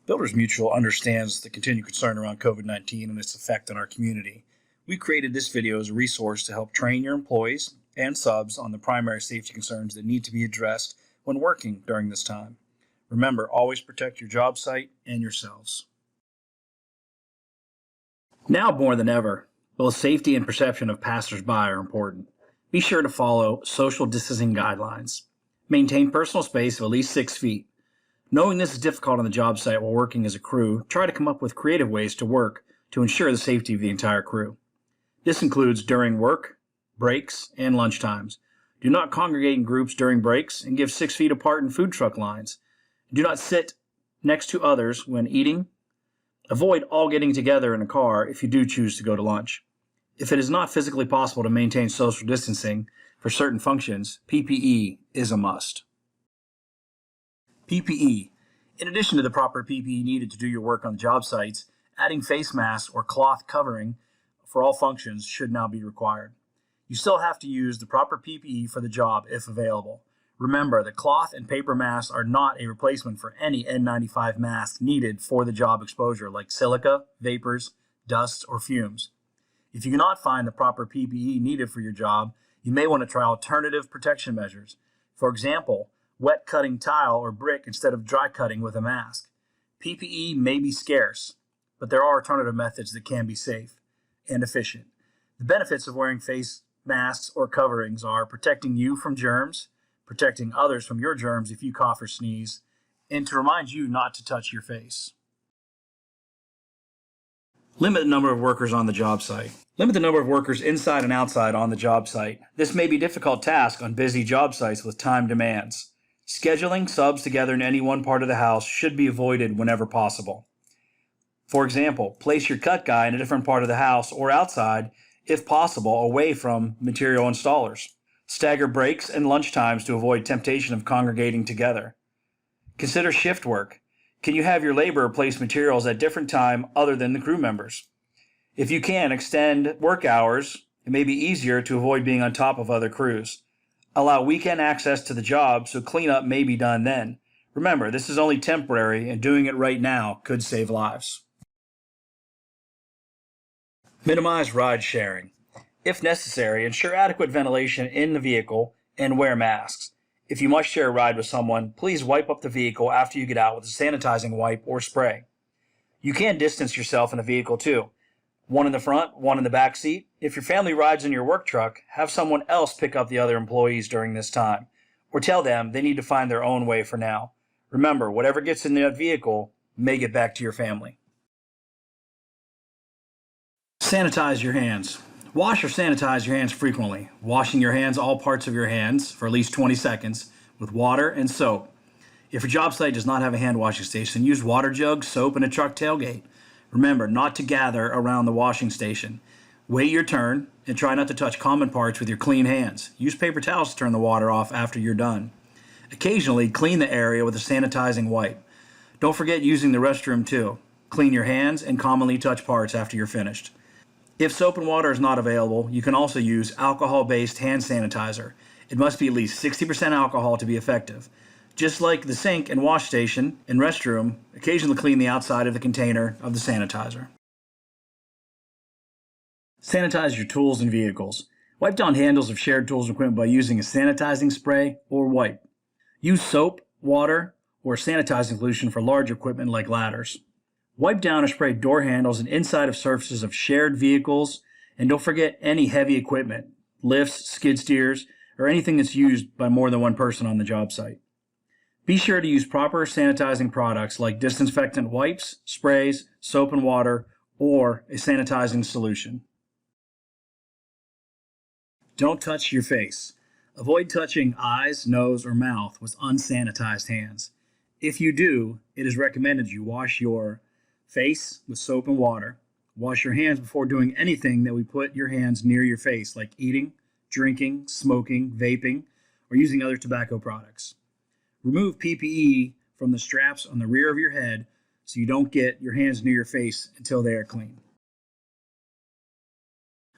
Builders Mutual understands the continued concern around COVID-19 and its effect on our community. We created this video as a resource to help train your employees and subs on the primary safety concerns that need to be addressed when working during this time. Remember, always protect your job site and yourselves. Now more than ever, both safety and perception of passersby are important. Be sure to follow social distancing guidelines. Maintain personal space of at least 6 feet. Knowing this is difficult on the job site while working as a crew, try to come up with creative ways to work to ensure the safety of the entire crew. This includes during work, breaks, and lunch times. Do not congregate in groups during breaks and give 6 feet apart in food truck lines. Do not sit next to others when eating. Avoid all getting together in a car if you do choose to go to lunch. If it is not physically possible to maintain social distancing for certain functions, PPE is a must. PPE. In addition to the proper PPE needed to do your work on the job sites, adding face masks or cloth covering for all functions should now be required. You still have to use the proper PPE for the job if available. Remember that cloth and paper masks are not a replacement for any N95 mask needed for the job exposure like silica, vapors, dust, or fumes. If you cannot find the proper PPE needed for your job, you may want to try alternative protection measures. For example, wet cutting tile or brick instead of dry cutting with a mask. PPE may be scarce, but there are alternative methods that can be safe and efficient. The benefits of wearing face masks or coverings are protecting you from germs, protecting others from your germs if you cough or sneeze, and to remind you not to touch your face. Limit the number of workers on the job site. Limit the number of workers inside and outside on the job site. This may be a difficult task on busy job sites with time demands. Scheduling subs together in any one part of the house should be avoided whenever possible. For example, place your cut guy in a different part of the house or outside, if possible, away from material installers. Stagger breaks and lunch times to avoid temptation of congregating together. Consider shift work. Can you have your laborer place materials at different time other than the crew members? If you can, extend work hours. It may be easier to avoid being on top of other crews. Allow weekend access to the job so cleanup may be done then. Remember, this is only temporary and doing it right now could save lives. Minimize ride sharing. If necessary, ensure adequate ventilation in the vehicle and wear masks. If you must share a ride with someone, please wipe up the vehicle after you get out with a sanitizing wipe or spray. You can distance yourself in a vehicle too. One in the front, one in the back seat. If your family rides in your work truck, have someone else pick up the other employees during this time, or tell them they need to find their own way for now. Remember, whatever gets in that vehicle may get back to your family. Sanitize your hands. Wash or sanitize your hands frequently, washing your hands, all parts of your hands, for at least 20 seconds with water and soap. If your job site does not have a hand washing station, use water jugs, soap, and a truck tailgate. Remember not to gather around the washing station. Wait your turn and try not to touch common parts with your clean hands. Use paper towels to turn the water off after you're done. Occasionally, clean the area with a sanitizing wipe. Don't forget using the restroom too. Clean your hands and commonly touch parts after you're finished. If soap and water is not available, you can also use alcohol-based hand sanitizer. It must be at least 60% alcohol to be effective. Just like the sink and wash station and restroom, occasionally clean the outside of the container of the sanitizer. Sanitize your tools and vehicles. Wipe down handles of shared tools and equipment by using a sanitizing spray or wipe. Use soap, water, or sanitizing solution for large equipment like ladders. Wipe down or spray door handles and inside of surfaces of shared vehicles, and don't forget any heavy equipment, lifts, skid steers, or anything that's used by more than one person on the job site. Be sure to use proper sanitizing products like disinfectant wipes, sprays, soap and water, or a sanitizing solution. Don't touch your face. Avoid touching eyes, nose, or mouth with unsanitized hands. If you do, it is recommended you wash your face with soap and water. Wash your hands before doing anything that would put your hands near your face, like eating, drinking, smoking, vaping, or using other tobacco products. Remove PPE from the straps on the rear of your head so you don't get your hands near your face until they are clean.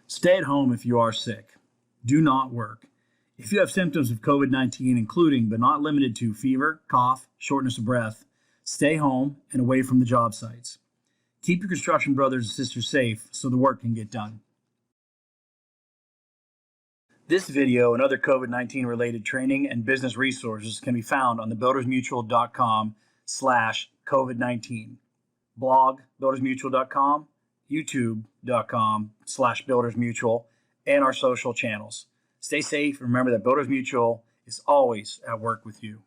Stay at home if you are sick. Do not work. If you have symptoms of COVID-19, including but not limited to fever, cough, shortness of breath, Stay home and away from the job sites. Keep your construction brothers and sisters safe so the work can get done. This video and other COVID-19 related training and business resources can be found on the buildersmutual.com/COVID-19, blog buildersmutual.com, youtube.com/buildersmutual, and our social channels. Stay safe and remember that Builders Mutual is always at work with you.